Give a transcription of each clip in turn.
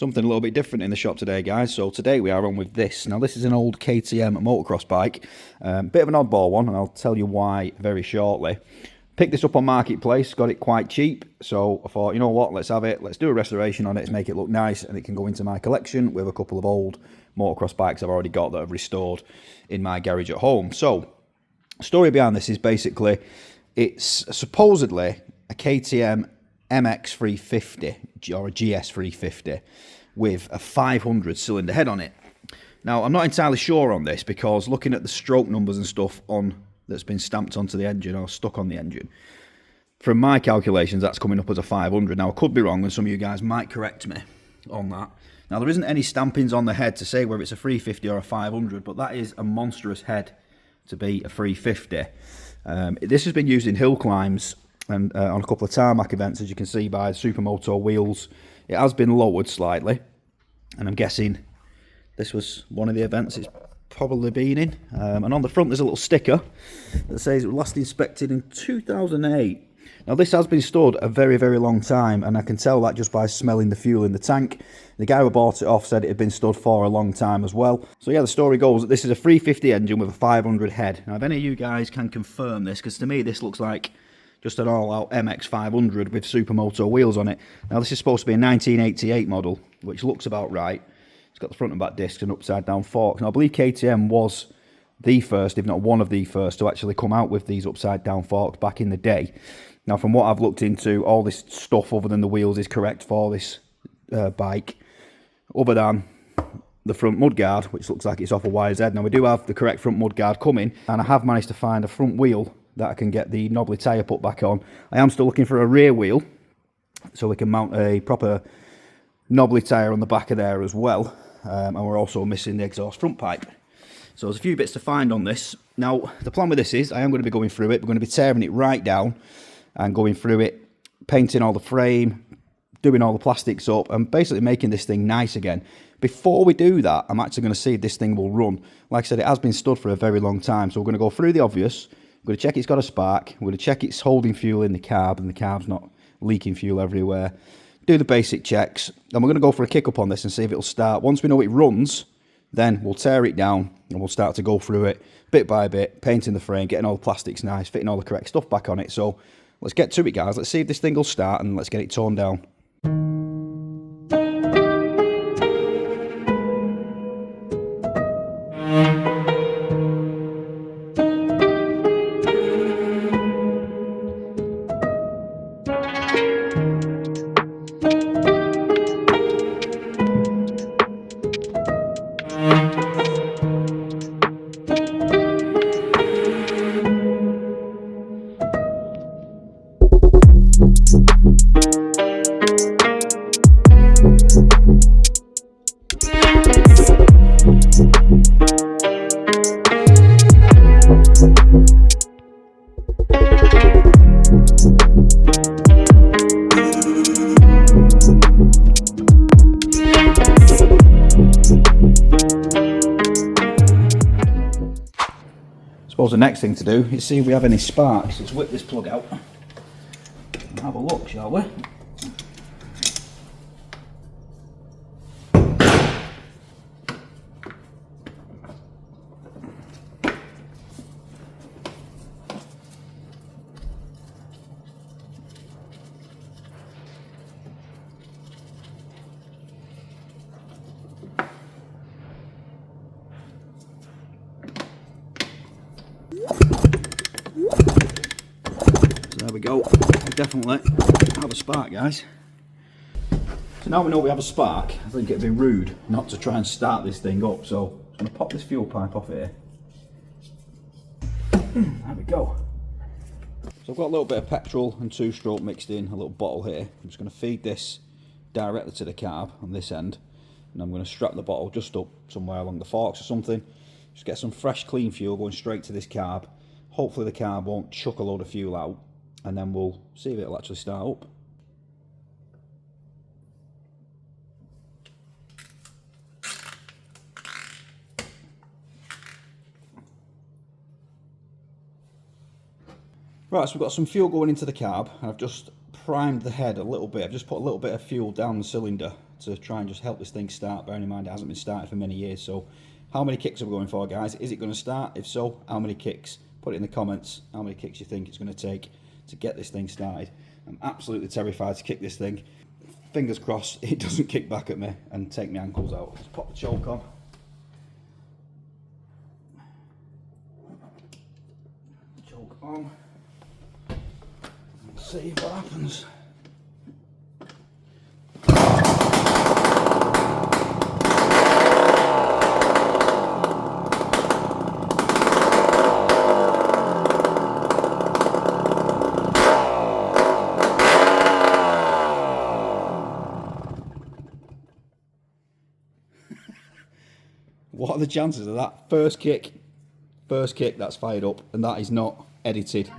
Something a little bit different in the shop today, guys. So today we are on with this. Now this is an old KTM motocross bike, bit of an oddball one, and I'll tell you why very shortly. Picked this up on Marketplace, got it quite cheap, so I thought, you know what, let's have it, let's do a restoration on it, let's make it look nice, and it can go into my collection with a couple of old motocross bikes I've already got that I've restored in my garage at home. So, story behind this is basically, it's supposedly a KTM MX350 or a GS350 with a 500 cylinder head on it. Now I'm not entirely sure on this because looking at the stroke numbers and stuff on that's been stamped onto the engine or stuck on the engine, from my calculations that's coming up as a 500. Now I could be wrong and some of you guys might correct me on that. Now there isn't any stampings on the head to say whether it's a 350 or a 500, but that is a monstrous head to be a 350. This has been used in hill climbs and on a couple of tarmac events, as you can see by the Supermoto wheels. It has been lowered slightly, and I'm guessing this was one of the events it's probably been in. And on the front there's a little sticker that says it was last inspected in 2008. Now this has been stored a very, very long time, and I can tell that just by smelling the fuel in the tank. The guy who bought it off said it had been stored for a long time as well. So yeah, the story goes that this is a 350 engine with a 500 head. Now if any of you guys can confirm this, because to me this looks like just an all-out MX500 with Supermoto wheels on it. Now this is supposed to be a 1988 model, which looks about right. It's got the front and back discs and upside-down forks. Now I believe KTM was the first, if not one of the first, to actually come out with these upside-down forks back in the day. Now from what I've looked into, all this stuff other than the wheels is correct for this bike, other than the front mudguard, which looks like it's off a YZ. Now we do have the correct front mudguard coming, and I have managed to find a front wheel that I can get the knobbly tyre put back on. I am still looking for a rear wheel so we can mount a proper knobbly tyre on the back of there as well, and we're also missing the exhaust front pipe. So there's a few bits to find on this. Now the plan with this is I am going to be going through it. We're going to be tearing it right down and going through it, painting all the frame, doing all the plastics up, and basically making this thing nice again. Before we do that, I'm actually going to see if this thing will run. Like I said, it has been stood for a very long time, so we're going to go through the obvious. We're going to check it's got a spark, we're going to check it's holding fuel in the carb and the carb's not leaking fuel everywhere, do the basic checks, and we're going to go for a kick up on this and see if it'll start. Once we know it runs, then we'll tear it down and we'll start to go through it bit by bit, painting the frame, getting all the plastics nice, fitting all the correct stuff back on it. So let's get to it, guys. Let's see if this thing will start and let's get it torn down. I suppose the next thing to do is see if we have any sparks. Let's whip this plug out and have a look, shall we? There we go. We definitely have a spark, guys. So now we know we have a spark, I think it'd be rude not to try and start this thing up. So I'm going to pop this fuel pipe off here. There we go. So I've got a little bit of petrol and two-stroke mixed in a little bottle here. I'm just going to feed this directly to the carb on this end, and I'm going to strap the bottle just up somewhere along the forks or something. Just get some fresh clean fuel going straight to this carb. Hopefully the carb won't chuck a load of fuel out, and then we'll see if it'll actually start up. Right, so we've got some fuel going into the carb. I've just primed the head a little bit. I've just put a little bit of fuel down the cylinder to try and just help this thing start, bearing in mind it hasn't been started for many years. So how many kicks are we going for, guys? Is it going to start? If so, how many kicks? Put it in the comments how many kicks you think it's going to take to get this thing started. I'm absolutely terrified to kick this thing. Fingers crossed it doesn't kick back at me and take my ankles out. Let's pop the choke on. Choke on. Let's see what happens. What are the chances of that first kick that's fired up and that is not edited?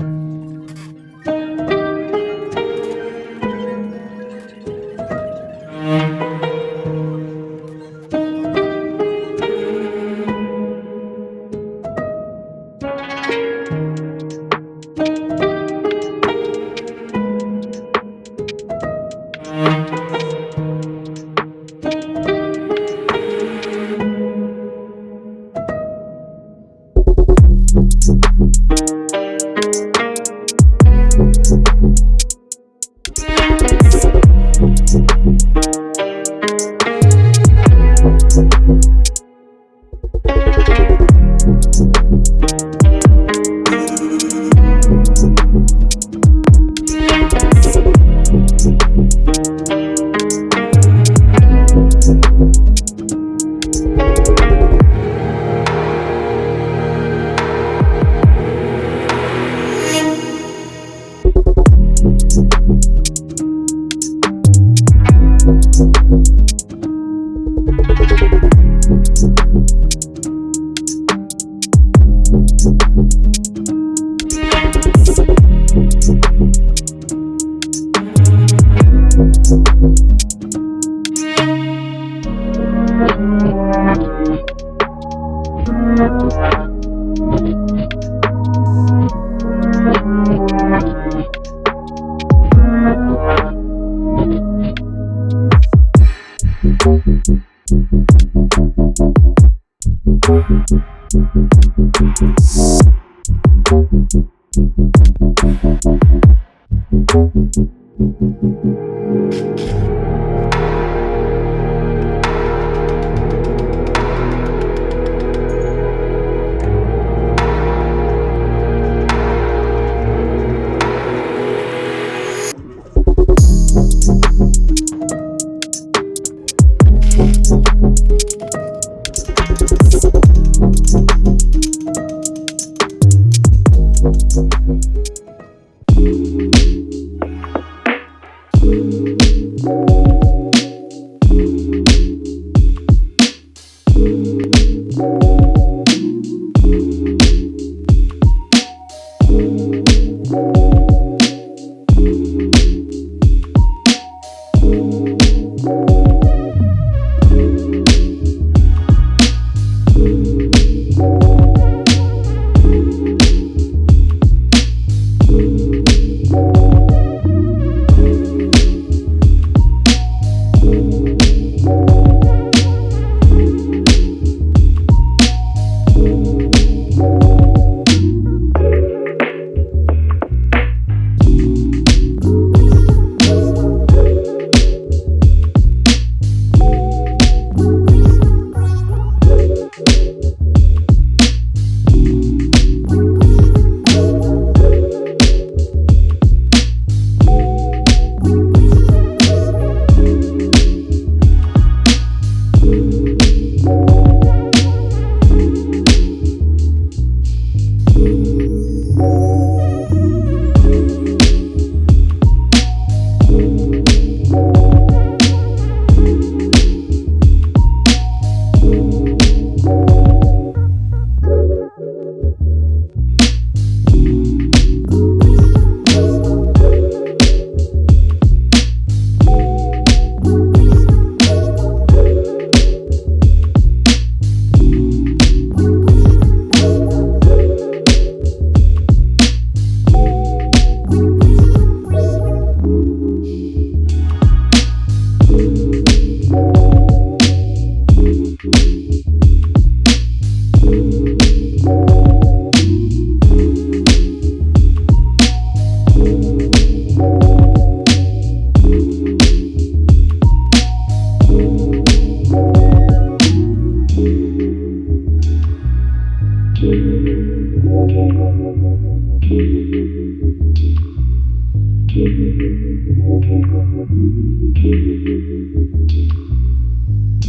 So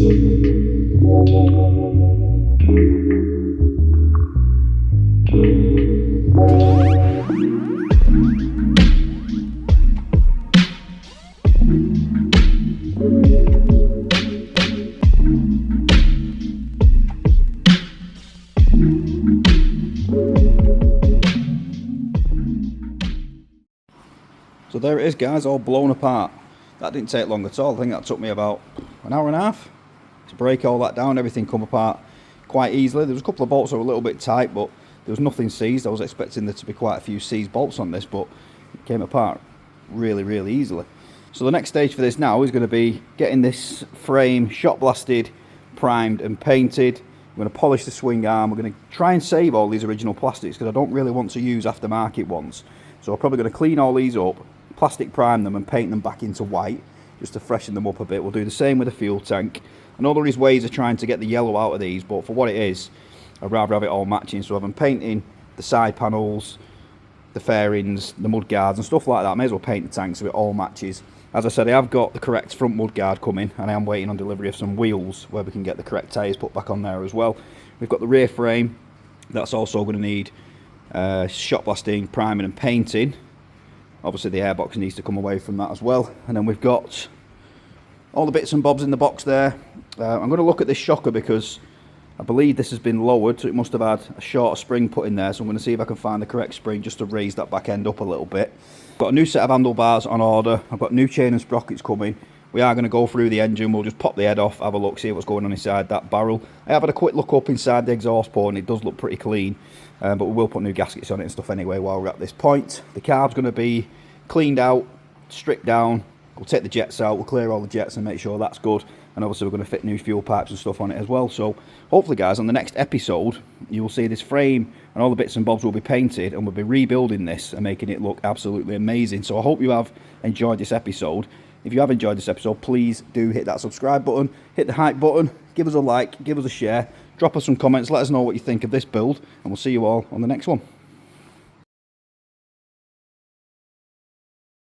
there it is, guys, all blown apart. That didn't take long at all. I think that took me about an hour and a half to break all that down. Everything come apart quite easily. There was a couple of bolts that were a little bit tight, but there was nothing seized. I was expecting there to be quite a few seized bolts on this, but it came apart really, really easily. So the next stage for this now is going to be getting this frame shot blasted, primed and painted. I'm going to polish the swing arm. We're going to try and save all these original plastics because I don't really want to use aftermarket ones. So I'm probably going to clean all these up, plastic prime them and paint them back into white just to freshen them up a bit. We'll do the same with the fuel tank. I know there is ways of trying to get the yellow out of these, but for what it is, I'd rather have it all matching. So if I'm painting the side panels, the fairings, the mud guards and stuff like that, I may as well paint the tank so it all matches. As I said, I have got the correct front mud guard coming and I am waiting on delivery of some wheels where we can get the correct tyres put back on there as well. We've got the rear frame, that's also going to need shot blasting, priming and painting. Obviously the airbox needs to come away from that as well. And then we've got all the bits and bobs in the box there. I'm going to look at this shocker because I believe this has been lowered, so it must have had a shorter spring put in there. So I'm going to see if I can find the correct spring just to raise that back end up a little bit. Got a new set of handlebars on order. I've got new chain and sprockets coming. We are going to go through the engine. We'll just pop the head off, have a look, see what's going on inside that barrel. I have had a quick look up inside the exhaust port and it does look pretty clean. But we will put new gaskets on it and stuff anyway while we're at this point. The carb's going to be cleaned out, stripped down. We'll take the jets out, we'll clear all the jets and make sure that's good. And obviously we're going to fit new fuel pipes and stuff on it as well. So hopefully, guys, on the next episode you will see this frame and all the bits and bobs will be painted and we'll be rebuilding this and making it look absolutely amazing. So I hope you have enjoyed this episode. If you have enjoyed this episode, please do hit that subscribe button, hit the hype button, give us a like, give us a share, drop us some comments, let us know what you think of this build, and we'll see you all on the next one.